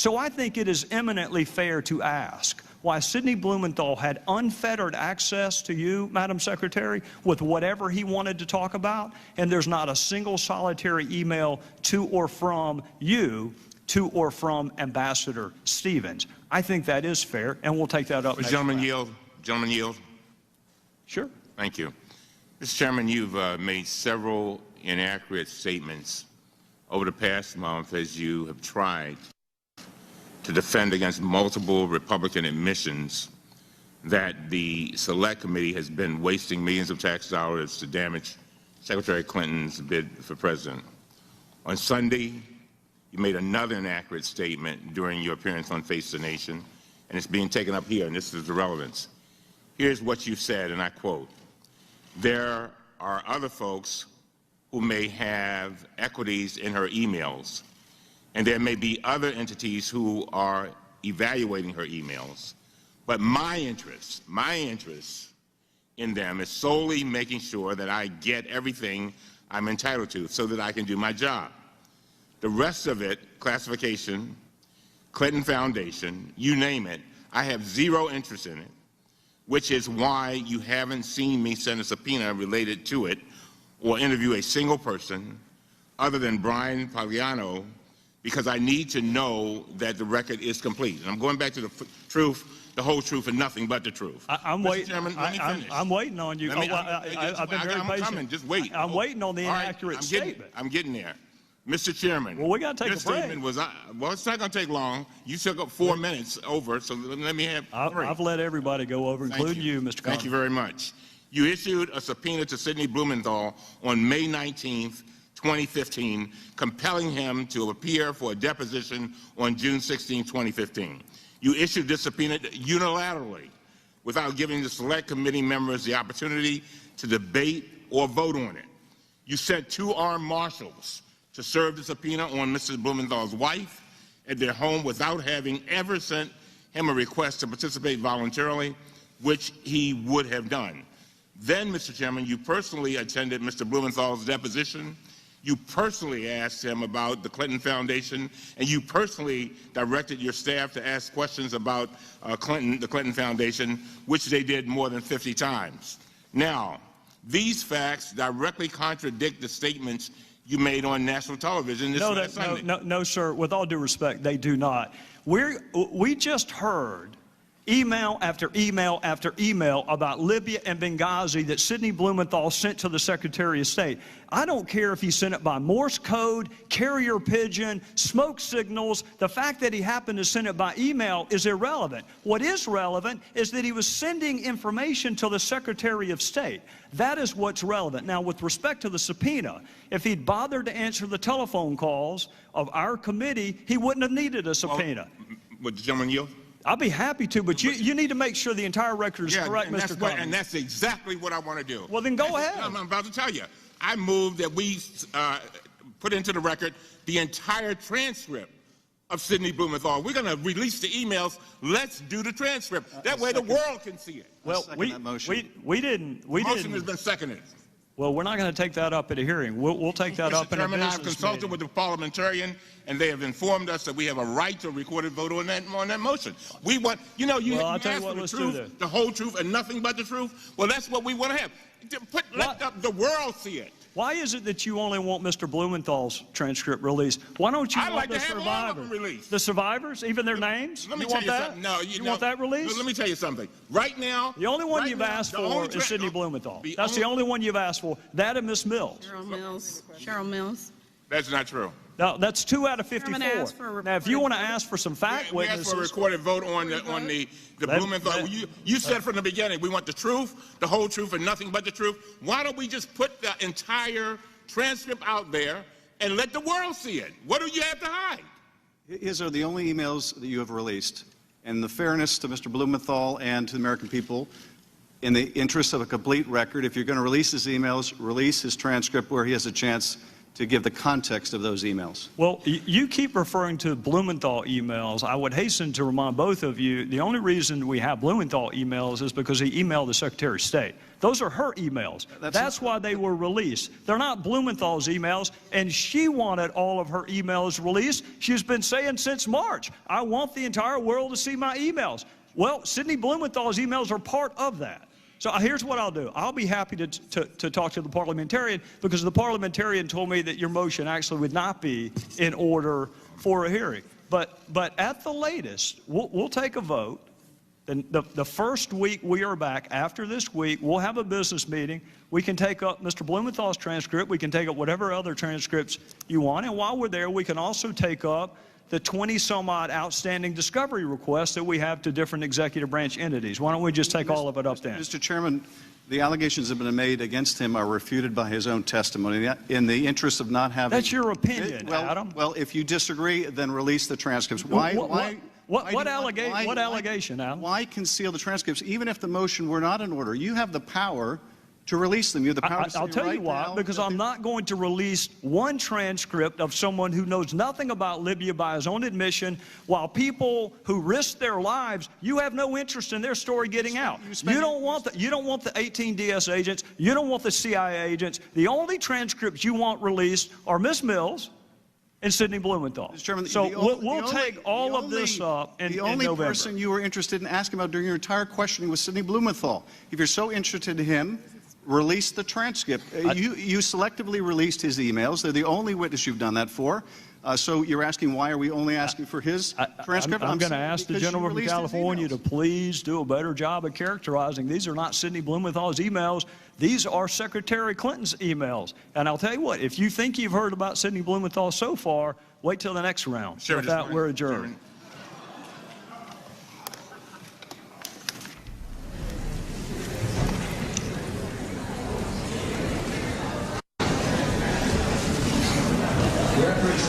So I think it is eminently fair to ask why Sidney Blumenthal had unfettered access to you, Madam Secretary, with whatever he wanted to talk about, and there's not a single solitary email to or from you to or from Ambassador Stevens. I think that is fair, and we'll take that up next Gentleman round. yield. Gentleman yield. Sure. Thank you. Mr. Chairman, you've made several inaccurate statements over the past month as you have tried to defend against multiple Republican admissions that the Select Committee has been wasting millions of tax dollars to damage Secretary Clinton's bid for president. On Sunday, you made another inaccurate statement during your appearance on Face the Nation, and it's being taken up here, and this is the relevance. Here's what you said, and I quote, "There are other folks who may have equities in her emails, and there may be other entities who are evaluating her emails. But my interest in them is solely making sure that I get everything I'm entitled to so that I can do my job. The rest of it, classification, Clinton Foundation, you name it, I have zero interest in it, which is why you haven't seen me send a subpoena related to it or interview a single person other than Brian Pagliano, because I need to know that the record is complete." And I'm going back to the truth, the whole truth, and nothing but the truth. I'm waiting. I'm waiting on you. I've been very patient. Coming. Just wait. I'm waiting on the inaccurate statement. I'm getting there. Mr. Chairman. Well, we got to take a break. Statement was, well, it's not going to take long. You took up 4 minutes over, so let me have 3. I've let everybody go over, including you, Mr. Congress. Thank you very much. You issued a subpoena to Sidney Blumenthal on May 19th, 2015, compelling him to appear for a deposition on June 16, 2015. You issued this subpoena unilaterally without giving the Select Committee members the opportunity to debate or vote on it. You sent 2 armed marshals to serve the subpoena on Mrs. Blumenthal's wife at their home without having ever sent him a request to participate voluntarily, which he would have done. Then, Mr. Chairman, you personally attended Mr. Blumenthal's deposition. You personally asked him about the Clinton Foundation, and you personally directed your staff to ask questions about the Clinton Foundation, which they did more than 50 times. Now, these facts directly contradict the statements you made on national television this Sunday. No, sir. With all due respect, they do not. We just heard email after email after email about Libya and Benghazi that Sidney Blumenthal sent to the Secretary of State. I don't care if he sent it by Morse code, carrier pigeon, smoke signals. The fact that he happened to send it by email is irrelevant. What is relevant is that he was sending information to the Secretary of State. That is what's relevant. Now, with respect to the subpoena, if he'd bothered to answer the telephone calls of our committee, he wouldn't have needed a subpoena. Would the gentleman yield? I'll be happy to, but you need to make sure the entire record is correct, Mr. Cummings. And that's exactly what I want to do. Well, then go ahead. I'm about to tell you. I move that we put into the record the entire transcript of Sidney Blumenthal. We're going to release the emails. Let's do the transcript. That way the world can see it. Well, we didn't. The motion has been seconded. Well, we're not going to take that up at a hearing. We'll take that up in a business meeting. I've consulted with the parliamentarian, and they have informed us that we have a right to a recorded vote on that motion. We want, you asked for the truth, the whole truth, and nothing but the truth. Well, that's what we want to have. Let the world see it. Why is it that you only want Mr. Blumenthal's transcript released? Why don't you want the survivors? All of them released. The survivors, even their names? Let me tell you something. No, you want that released? Let me tell you something. Right now, the only one you've asked for is Sidney Blumenthal. That's the only one you've asked for. That and Miss Mills. Cheryl Mills. That's not true. No, that's 2 out of 54. Now, if you want to ask for some fact witnesses, we asked for a recorded vote on the Blumenthal. You said from the beginning we want the truth, the whole truth, and nothing but the truth. Why don't we just put the entire transcript out there and let the world see it? What do you have to hide? These are the only emails that you have released. And the fairness to Mr. Blumenthal and to the American people, in the interest of a complete record, if you're going to release his emails, release his transcript where he has a chance to give the context of those emails. Well, you keep referring to Blumenthal emails. I would hasten to remind both of you, the only reason we have Blumenthal emails is because he emailed the Secretary of State. Those are her emails. That's why they were released. They're not Blumenthal's emails, and she wanted all of her emails released. She's been saying since March, I want the entire world to see my emails. Well, Sidney Blumenthal's emails are part of that. So here's what I'll do. I'll be happy to talk to the parliamentarian, because the parliamentarian told me that your motion actually would not be in order for a hearing. But at the latest, we'll take a vote. And the first week we are back, after this week, we'll have a business meeting. We can take up Mr. Blumenthal's transcript. We can take up whatever other transcripts you want. And while we're there, we can also take up the 20-some-odd outstanding discovery requests that we have to different executive branch entities. Why don't we just take all of it up then? Mr. Chairman, the allegations that have been made against him are refuted by his own testimony. In the interest of not having... That's your opinion, Adam. Well, if you disagree, then release the transcripts. What allegation, Adam? Why conceal the transcripts, even if the motion were not in order? You have the power to release them. You have the power to say I'll tell you why, because I'm not going to release one transcript of someone who knows nothing about Libya by his own admission, while people who risk their lives, you have no interest in their story getting out. You don't want the 18 DS agents. You don't want the CIA agents. The only transcripts you want released are Ms. Mills and Sidney Blumenthal. Mr. Chairman, so we'll take all of this up in November. The only person you were interested in asking about during your entire questioning was Sidney Blumenthal. If you're so interested in him, release the transcript. You selectively released his emails. They're the only witness you've done that for. So you're asking, why are we only asking for his transcript? I'm going to ask the gentleman from California to please do a better job of characterizing. These are not Sidney Blumenthal's emails. These are Secretary Clinton's emails. And I'll tell you what, if you think you've heard about Sidney Blumenthal so far, wait till the next round. Sure, With that, we're adjourned.